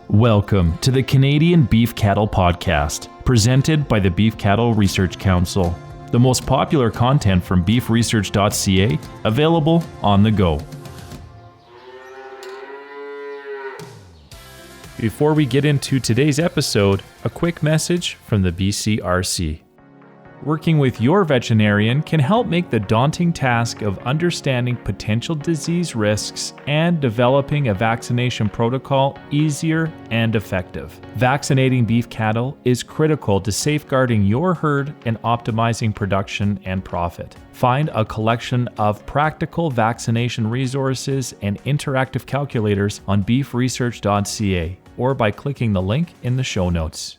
Welcome to the Canadian Beef Cattle Podcast, presented by the Beef Cattle Research Council. The most popular content from beefresearch.ca, available on the go. Before we get into today's episode, a quick message from the BCRC. Working with your veterinarian can help make the daunting task of understanding potential disease risks and developing a vaccination protocol easier and effective. Vaccinating beef cattle is critical to safeguarding your herd and optimizing production and profit. Find a collection of practical vaccination resources and interactive calculators on beefresearch.ca or by clicking the link in the show notes.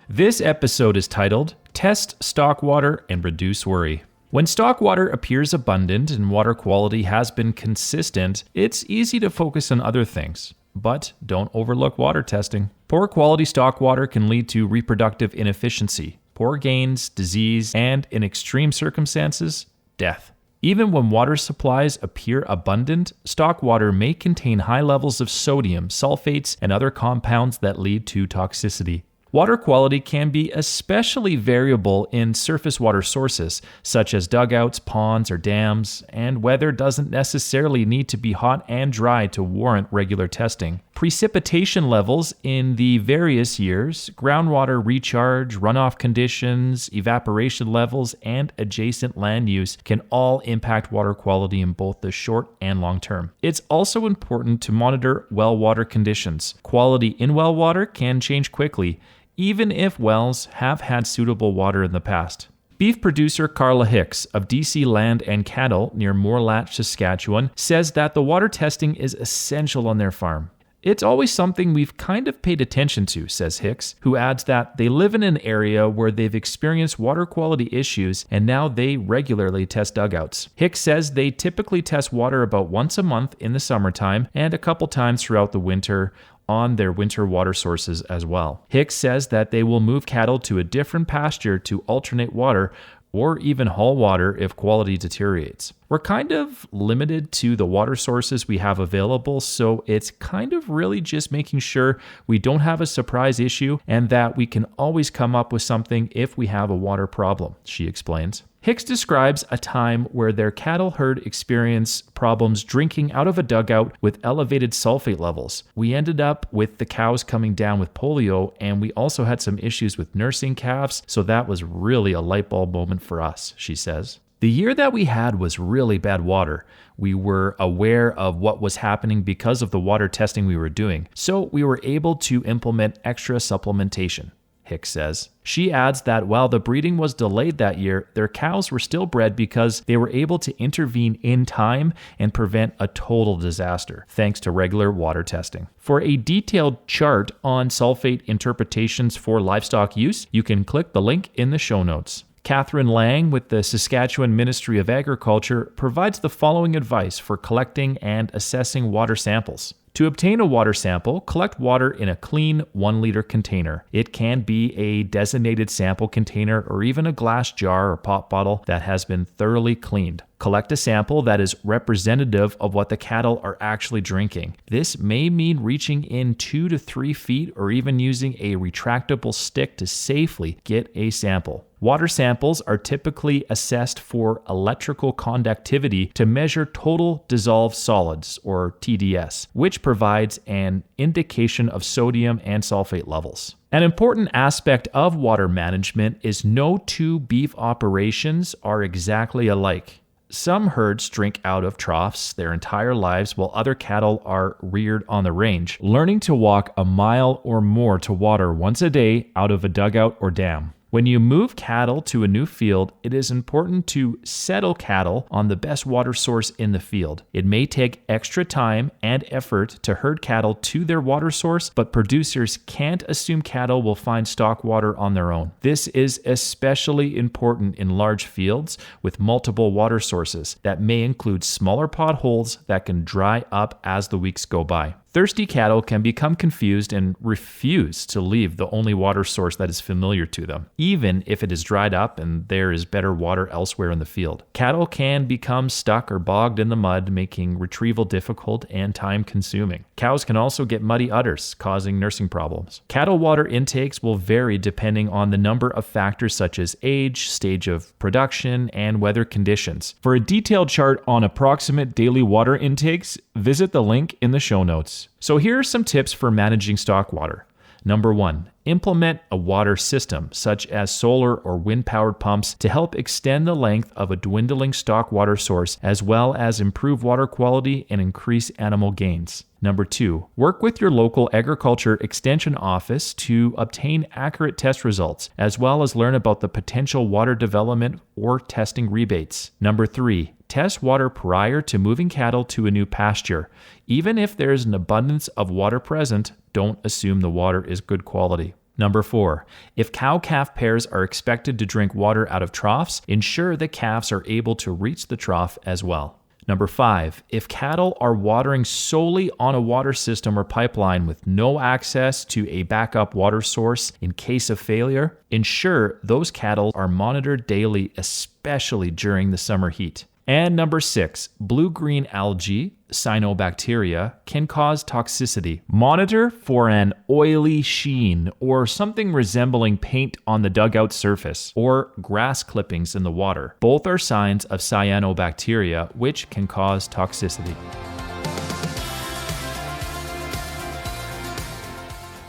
This episode is titled Test Stock Water and Reduce Worry. When stock water appears abundant and water quality has been consistent, it's easy to focus on other things. But don't overlook water testing. Poor quality stock water can lead to reproductive inefficiency, poor gains, disease, and in extreme circumstances, death. Even when water supplies appear abundant, stock water may contain high levels of sodium, sulfates, and other compounds that lead to toxicity. Water quality can be especially variable in surface water sources, such as dugouts, ponds, or dams, and weather doesn't necessarily need to be hot and dry to warrant regular testing. Precipitation levels in the various years, groundwater recharge, runoff conditions, evaporation levels, and adjacent land use can all impact water quality in both the short and long term. It's also important to monitor well water conditions. Quality in well water can change quickly, even if wells have had suitable water in the past. Beef producer Carla Hicks of DC Land and Cattle near Moorlatch, Saskatchewan, says that the water testing is essential on their farm. It's always something we've kind of paid attention to, says Hicks, who adds that they live in an area where they've experienced water quality issues and now they regularly test dugouts. Hicks says they typically test water about once a month in the summertime and a couple times throughout the winter on their winter water sources as well. Hicks says that they will move cattle to a different pasture to alternate water or even haul water if quality deteriorates. We're kind of limited to the water sources we have available, so it's kind of really just making sure we don't have a surprise issue and that we can always come up with something if we have a water problem, she explains. Hicks describes a time where their cattle herd experienced problems drinking out of a dugout with elevated sulfate levels. We ended up with the cows coming down with polio, and we also had some issues with nursing calves, so that was really a light bulb moment for us, she says. The year that we had was really bad water. We were aware of what was happening because of the water testing we were doing, so we were able to implement extra supplementation, Hicks says. She adds that while the breeding was delayed that year, their cows were still bred because they were able to intervene in time and prevent a total disaster, thanks to regular water testing. For a detailed chart on sulfate interpretations for livestock use, you can click the link in the show notes. Catherine Lang with the Saskatchewan Ministry of Agriculture provides the following advice for collecting and assessing water samples. To obtain a water sample, collect water in a clean 1-liter container. It can be a designated sample container or even a glass jar or pop bottle that has been thoroughly cleaned. Collect a sample that is representative of what the cattle are actually drinking. This may mean reaching in 2 to 3 feet or even using a retractable stick to safely get a sample. Water samples are typically assessed for electrical conductivity to measure total dissolved solids, or TDS, which provides an indication of sodium and sulfate levels. An important aspect of water management is no two beef operations are exactly alike. Some herds drink out of troughs their entire lives while other cattle are reared on the range, learning to walk a mile or more to water once a day out of a dugout or dam. When you move cattle to a new field, it is important to settle cattle on the best water source in the field. It may take extra time and effort to herd cattle to their water source, but producers can't assume cattle will find stock water on their own. This is especially important in large fields with multiple water sources that may include smaller potholes that can dry up as the weeks go by. Thirsty cattle can become confused and refuse to leave the only water source that is familiar to them, even if it is dried up and there is better water elsewhere in the field. Cattle can become stuck or bogged in the mud, making retrieval difficult and time-consuming. Cows can also get muddy udders, causing nursing problems. Cattle water intakes will vary depending on the number of factors such as age, stage of production, and weather conditions. For a detailed chart on approximate daily water intakes, visit the link in the show notes. So here are some tips for managing stock water. Number 1, implement a water system, such as solar or wind-powered pumps, to help extend the length of a dwindling stock water source, as well as improve water quality and increase animal gains. Number 2, work with your local agriculture extension office to obtain accurate test results, as well as learn about the potential water development or testing rebates. Number 3, test water prior to moving cattle to a new pasture. Even if there is an abundance of water present, don't assume the water is good quality. Number 4, if cow-calf pairs are expected to drink water out of troughs, ensure the calves are able to reach the trough as well. Number 5, if cattle are watering solely on a water system or pipeline with no access to a backup water source in case of failure, ensure those cattle are monitored daily, especially during the summer heat. And number 6, blue-green algae, cyanobacteria, can cause toxicity. Monitor for an oily sheen or something resembling paint on the dugout surface or grass clippings in the water. Both are signs of cyanobacteria, which can cause toxicity.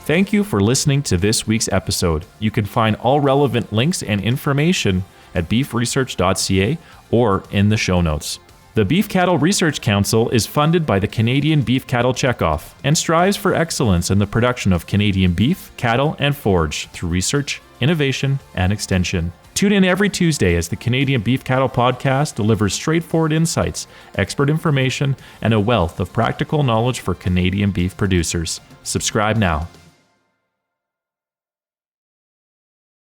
Thank you for listening to this week's episode. You can find all relevant links and information at beefresearch.ca or in the show notes. The Beef Cattle Research Council is funded by the Canadian Beef Cattle Checkoff and strives for excellence in the production of Canadian beef, cattle, and forage through research, innovation, and extension. Tune in every Tuesday as the Canadian Beef Cattle Podcast delivers straightforward insights, expert information, and a wealth of practical knowledge for Canadian beef producers. Subscribe now.